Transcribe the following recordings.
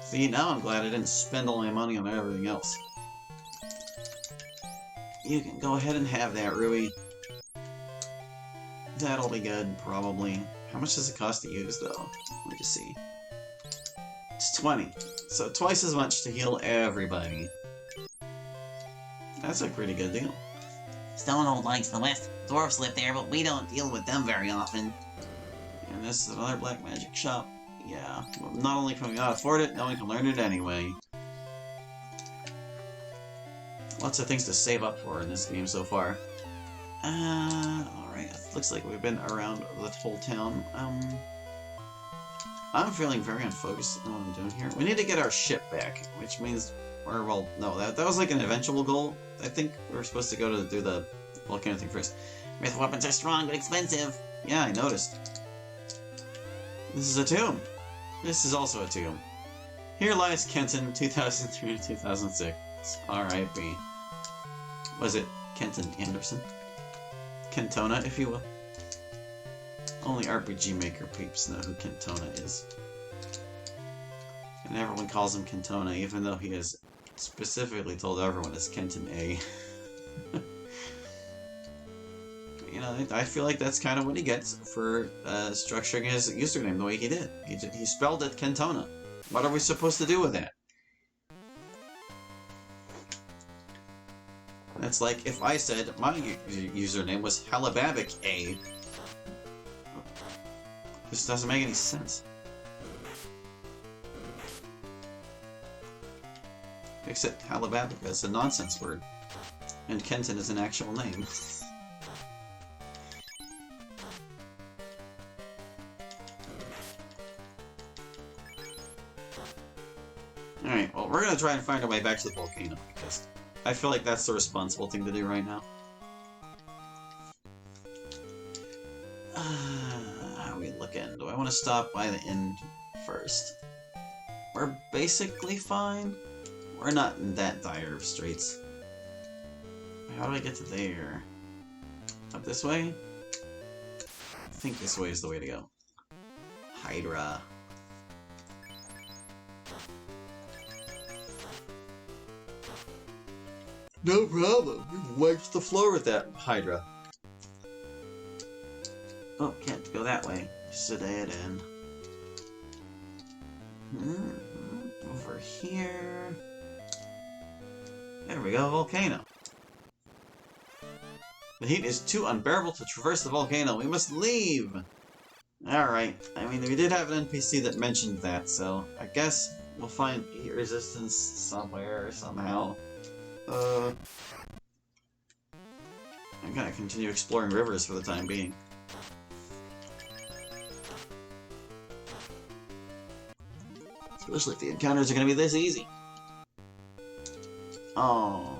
See, now I'm glad I didn't spend all my money on everything else. You can go ahead and have that, Rui. That'll be good, probably. How much does it cost to use, though? Let me just see. It's 20. So twice as much to heal everybody. That's a pretty good deal. Stonehold likes the west. Dwarves live there, but we don't deal with them very often. And this is another black magic shop. Yeah. Well, not only can we not afford it, now we can learn it anyway. Lots of things to save up for in this game so far. Alright. Looks like we've been around the whole town. I'm feeling very unfocused on what I'm doing here. We need to get our ship back, which means... Or, well, no, that was like an eventual goal. I think we were supposed to go to do the volcano thing first. Myth weapons are strong, but expensive. Yeah, I noticed. This is a tomb. This is also a tomb. Here lies Kenton, 2003 to 2006. R.I.P. Was it Kenton Anderson? Kentona, if you will. Only RPG Maker peeps know who Kentona is. And everyone calls him Kentona, even though he has specifically told everyone it's Kenton A. You know, I feel like that's kind of what he gets for structuring his username the way he did. He spelled it Kentona. What are we supposed to do with that? That's like if I said my username was halibabica. This doesn't make any sense. Except halibabica is a nonsense word. And Kenton is an actual name. Alright, well, we're gonna try and find our way back to the volcano, because I feel like that's the responsible thing to do right now. How are we looking? Do I want to stop by the inn first? We're basically fine. We're not in that dire of straits. How do I get to there? Up this way? I think this way is the way to go. Hydra. No problem. You wiped the floor with that Hydra. Oh, can't go that way. Sit it in. Over here. There we go, volcano. The heat is too unbearable to traverse the volcano. We must leave! Alright. I mean, we did have an NPC that mentioned that, so I guess we'll find heat resistance somewhere, somehow. I'm gonna continue exploring rivers for the time being. Especially if the encounters are gonna be this easy. Oh.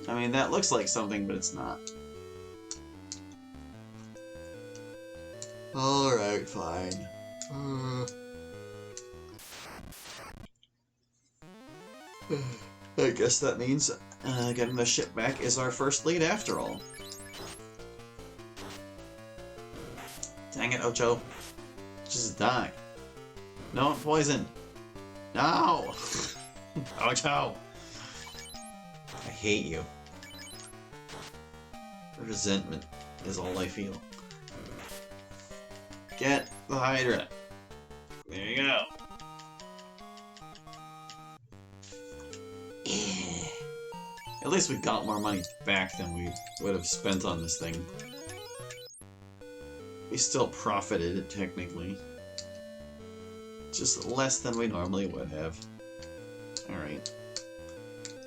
I mean, that looks like something, but it's not. Alright, fine. I guess that means getting the ship back is our first lead after all. Dang it, Ocho. Just die. No, I'm poisoned. No! Ocho! I hate you. Resentment is all I feel. Get the Hydra. There you go. At least we got more money back than we would have spent on this thing. We still profited, technically. Just less than we normally would have. Alright.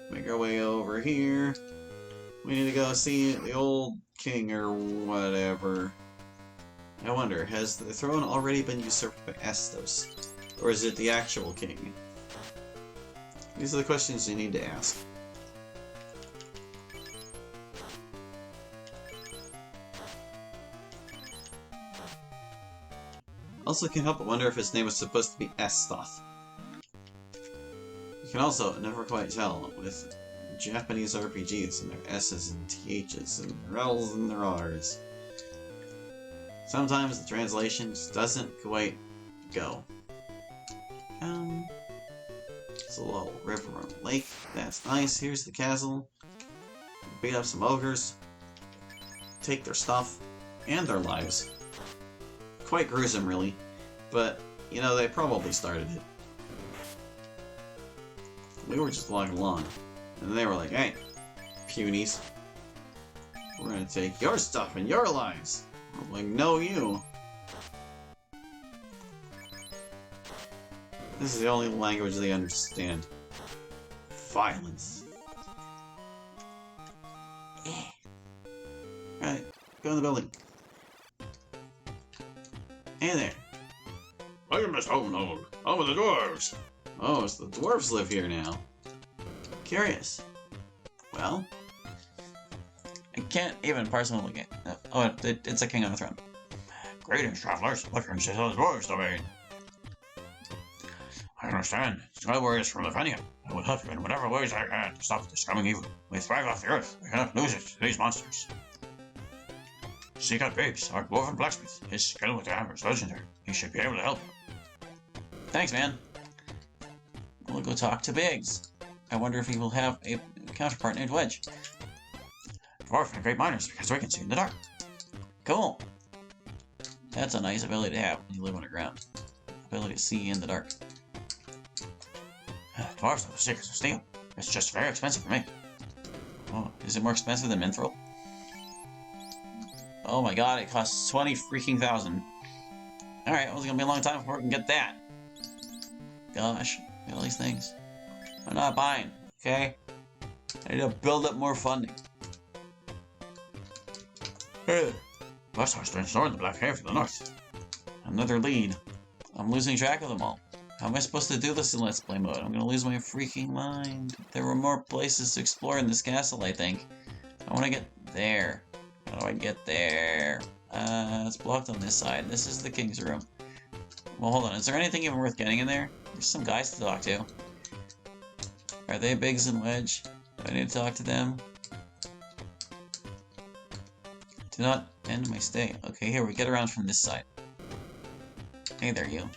Make our way over here. We need to go see the old king or whatever. I wonder, has the throne already been usurped by Estos? Or is it the actual king? These are the questions you need to ask. Also can't help but wonder if his name was supposed to be Estoth. You can also never quite tell with Japanese RPGs and their S's and TH's and their L's and their R's. Sometimes the translation just doesn't quite go. It's a little river and lake. That's nice. Here's the castle. Beat up some ogres. Take their stuff and their lives. Quite gruesome, really. But, you know, they probably started it. We were just walking along. And they were like, hey, punies. We're gonna take your stuff and your lives. I'm like, no, you. This is the only language they understand. Violence. Alright, go in the building. Hey there. Welcome to Stonehold, home of the dwarves. Oh, so the dwarves live here now. Curious. Well? I can't even parse them again. Oh, it's a king on the throne. Greetings, travelers. Welcome to the dwarves domain. I understand. Sky warriors from Lavenia. I will help you in whatever ways I can to stop this coming evil. We thrive off the earth. We cannot lose it to these monsters. Seek out Biggs, our dwarven blacksmith. His skill with the hammer is legendary. He should be able to help you. Thanks, man. We'll go talk to Biggs. I wonder if he will have a counterpart named Wedge. Dwarf and great miners, because we can see in the dark. Cool. That's a nice ability to have when you live underground. Ability to see in the dark. Dwarves know the secrets of steel. It's just very expensive for me. Oh, is it more expensive than Mithril? Oh my god, it costs 20 freaking thousand. Alright, well, it's gonna be a long time before we can get that. Gosh, look at all these things. I'm not buying, okay? I need to build up more funding. Hey there. Last time I stood in the Black Cave to the north. Another lead. I'm losing track of them all. How am I supposed to do this in Let's Play mode? I'm gonna lose my freaking mind. There were more places to explore in this castle, I think. I wanna get there. How do I get there? It's blocked on this side. This is the king's room. Well, hold on. Is there anything even worth getting in there? There's some guys to talk to. Are they Biggs and Wedge? Do I need to talk to them? Do not end my stay. Okay, here, we get around from this side. Hey there, you.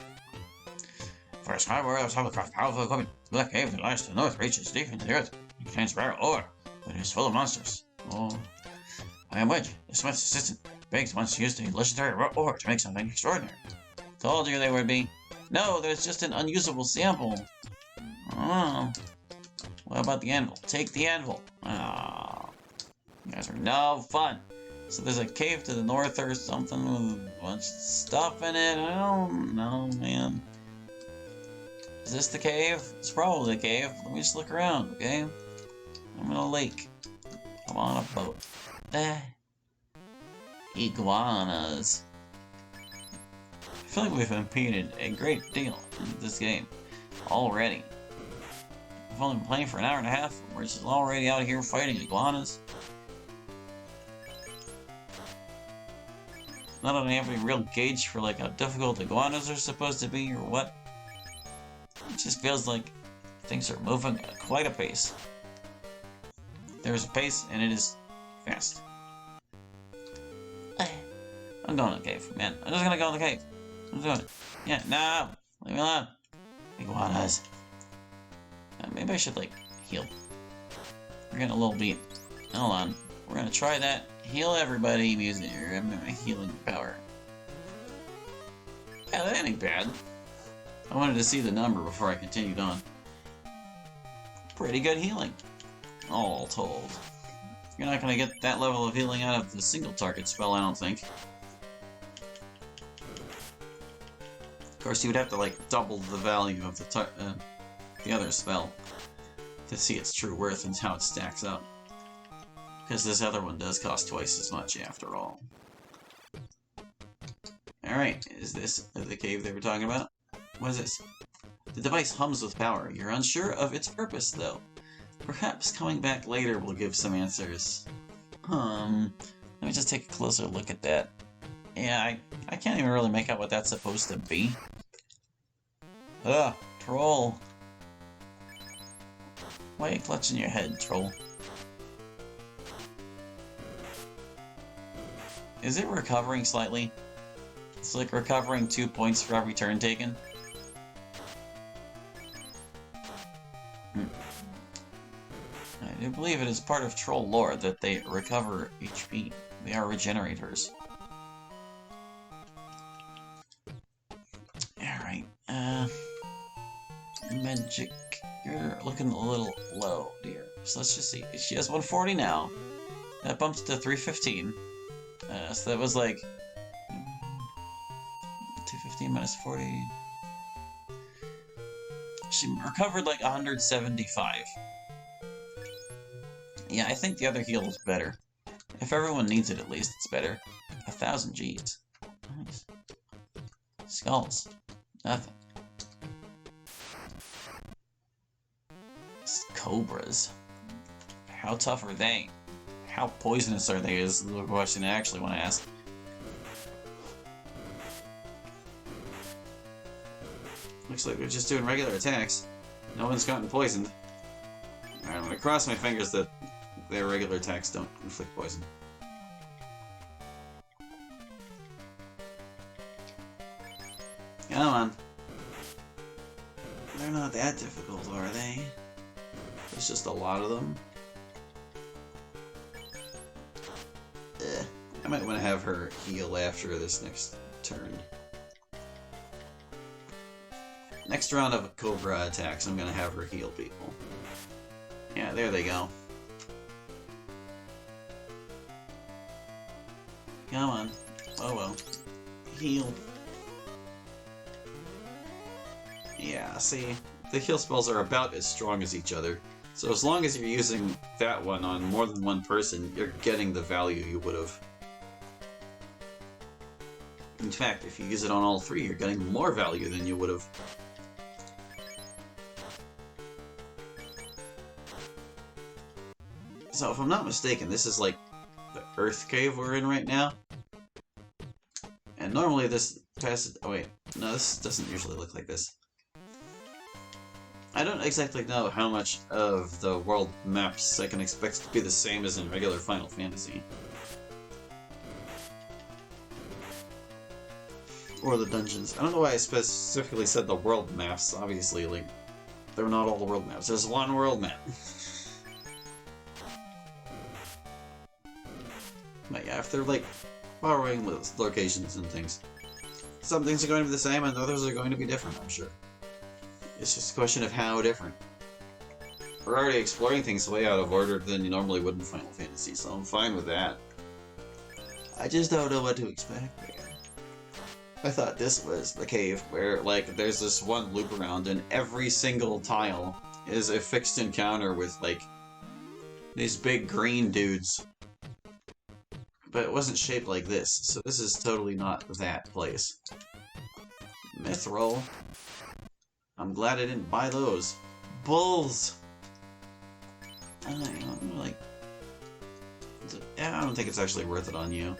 For a sky warrior, I craft powerful equipment. The Black Cave that lies to the north reaches deep into the earth. It contains rare ore, but it is full of monsters. Oh. I am Wedge, the smith's assistant. Biggs once used a legendary ore to make something extraordinary. Told you they would be. No, there's just an unusable sample. Oh. What about the anvil? Take the anvil. Oh. You guys are no fun. So there's a cave to the north or something with a bunch of stuff in it. I don't know, man. Is this the cave? It's probably the cave. Let me just look around, okay? I'm in a lake. I'm on a boat. Iguanas. I feel like we've competed a great deal in this game already. I've only been playing for an hour and a half. We're just already out here fighting iguanas. Not that I have any real gauge for like how difficult iguanas are supposed to be or what. It just feels like things are moving at quite a pace. There's a pace and it is fast. I'm going to the cave, man. I'm just gonna go in the cave. I'm doing it. Yeah, no! Leave me alone. Iguanas. Maybe I should, like, heal. We're getting a little beat. Hold on. We're gonna try that. Heal everybody music. My healing power. Yeah, that ain't bad. I wanted to see the number before I continued on. Pretty good healing. All told. You're not gonna get that level of healing out of the single target spell, I don't think. Of course, you would have to, like, double the value of the other spell to see its true worth and how it stacks up. Because this other one does cost twice as much, after all. Alright, is this the cave they were talking about? What is this? The device hums with power. You're unsure of its purpose, though. Perhaps coming back later will give some answers. Let me just take a closer look at that. Yeah, I can't even really make out what that's supposed to be. Ugh, troll. Why are you clutching your head, troll? Is it recovering slightly? It's like recovering 2 points for every turn taken. I do believe it is part of troll lore that they recover HP. They are regenerators. Alright, Magic, you're looking a little low, dear. So let's just see. She has 140 now. That bumped to 315. So that was like 215 minus 40. She recovered like 175. Yeah, I think the other heal is better. If everyone needs it, at least it's better. 1,000 Gs. Nice. Skulls. Nothing. Cobras. How tough are they? How poisonous are they is the question I actually want to ask. Looks like they're just doing regular attacks. No one's gotten poisoned. Alright, I'm gonna cross my fingers that their regular attacks don't inflict poison. Come on. They're not that difficult, are they? There's just a lot of them. I might want to have her heal after this next turn. Next round of Cobra attacks, I'm gonna have her heal people. Yeah, there they go. Come on. Oh well. Heal. Yeah, see, the heal spells are about as strong as each other. So as long as you're using that one on more than one person, you're getting the value you would have. In fact, if you use it on all three, you're getting more value than you would have. So if I'm not mistaken, this is like the Earth Cave we're in right now. And normally this passes... Oh wait, no, this doesn't usually look like this. I don't exactly know how much of the world maps I can expect to be the same as in regular Final Fantasy. Or the dungeons. I don't know why I specifically said the world maps, obviously, like, they're not all the world maps. There's one world map. But yeah, if they're, like, borrowing locations and things, some things are going to be the same and others are going to be different, I'm sure. It's just a question of how different. We're already exploring things way out of order than you normally would in Final Fantasy, so I'm fine with that. I just don't know what to expect there. I thought this was the cave where, like, there's this one loop around and every single tile is a fixed encounter with, like, these big green dudes. But it wasn't shaped like this, so this is totally not that place. Mithril. I'm glad I didn't buy those. Bulls! I don't think it's actually worth it on you.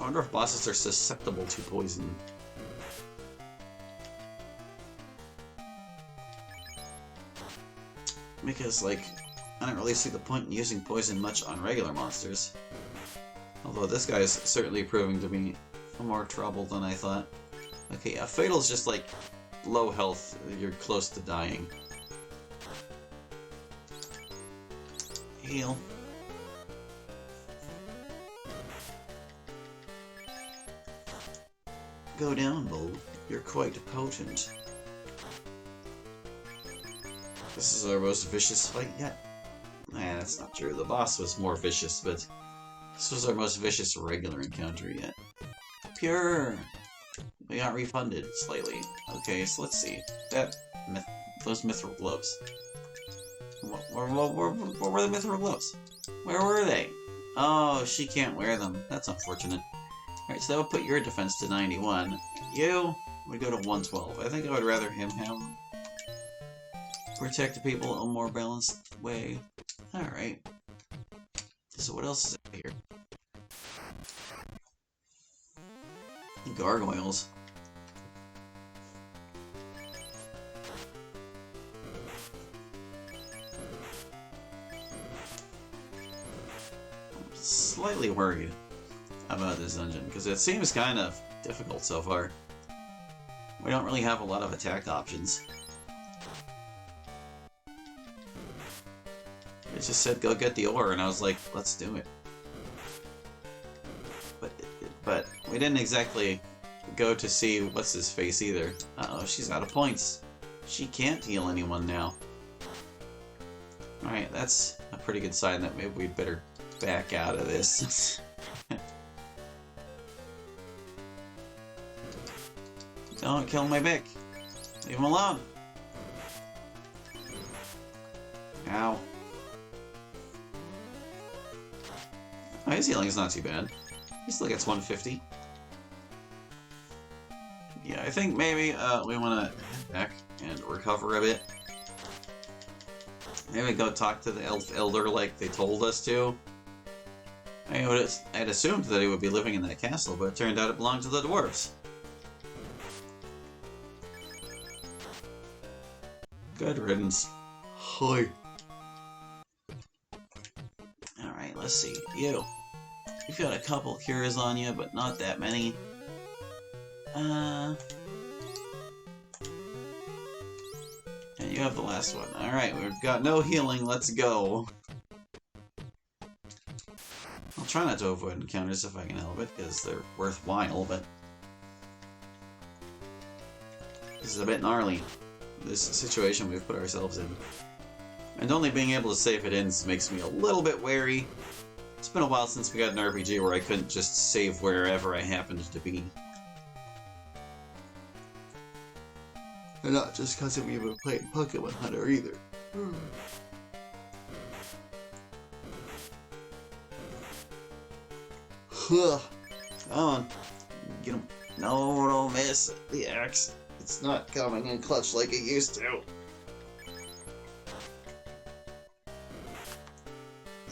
I wonder if bosses are susceptible to poison. Because, like, I don't really see the point in using poison much on regular monsters. Although this guy's certainly proving to be more trouble than I thought. Okay, yeah, Fatal's just like low health, you're close to dying. Heal. Go down, Bull. You're quite potent. This is our most vicious fight yet. Nah, that's not true. The boss was more vicious, but this was our most vicious regular encounter yet. Pure! We got refunded slightly. Okay, so let's see. Those mithril gloves. What were the mithril gloves? Where were they? Oh, she can't wear them. That's unfortunate. Alright, so that would put your defense to 91. You would go to 112. I think I would rather him have them. Protect people in a more balanced way. Alright. So what else is out here? Gargoyles. I'm slightly worried about this dungeon, because it seems kind of difficult so far. We don't really have a lot of attack options. It just said go get the ore, and I was like, let's do it. But we didn't exactly go to see what's his face either. Uh-oh, she's out of points. She can't heal anyone now. Alright, that's a pretty good sign that maybe we'd better back out of this. Don't kill my Bic. Leave him alone. Ow. Oh, his healing is not too bad. He still gets 150. Yeah, I think maybe we want to head back and recover a bit. Maybe go talk to the elf elder like they told us to. I'd assumed that he would be living in that castle, but it turned out it belonged to the dwarves. Good riddance. Hi. Alright, let's see. You've got a couple cures on you, but not that many. And you have the last one. Alright, we've got no healing, let's go. I'll try not to avoid encounters if I can help it, because they're worthwhile, but this is a bit gnarly, this situation we've put ourselves in. And only being able to save it ins makes me a little bit wary. It's been a while since we got an RPG where I couldn't just save wherever I happened to be. And not just because we were playing Pokemon Hunter either. Come on. Get him. No, don't miss the axe. It's not coming in clutch like it used to.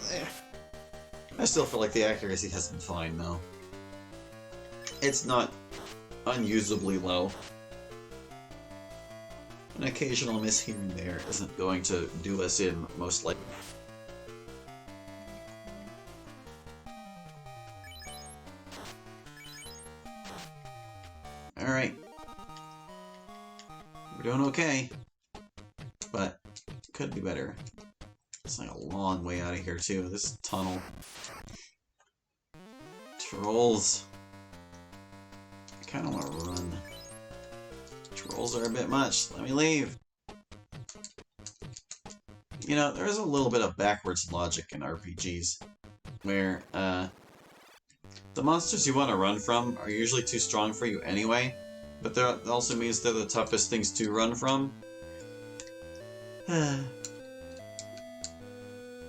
There. I still feel like the accuracy has been fine, though. It's not unusably low. An occasional miss here and there isn't going to do us in, most likely. Alright. We're doing okay. But, could be better. It's like a long way out of here, too. This tunnel. Trolls. I kind of want to run. Trolls are a bit much. Let me leave. You know, there is a little bit of backwards logic in RPGs. Where, the monsters you want to run from are usually too strong for you anyway. But that also means they're the toughest things to run from.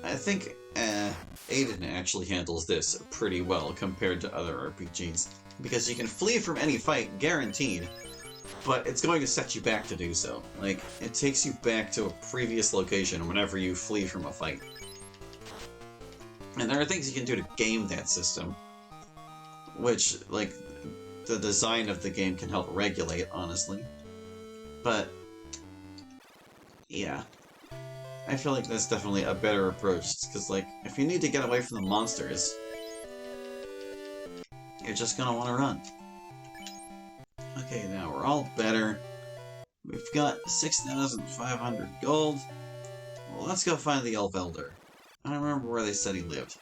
I think Aiden actually handles this pretty well compared to other RPGs. Because you can flee from any fight, guaranteed. But it's going to set you back to do so. Like, it takes you back to a previous location whenever you flee from a fight. And there are things you can do to game that system. Which, like, the design of the game can help regulate, honestly. But, yeah. I feel like that's definitely a better approach, because, like, if you need to get away from the monsters, you're just gonna want to run. Okay, now we're all better. We've got 6,500 gold. Well, let's go find the Elf Elder. I don't remember where they said he lived.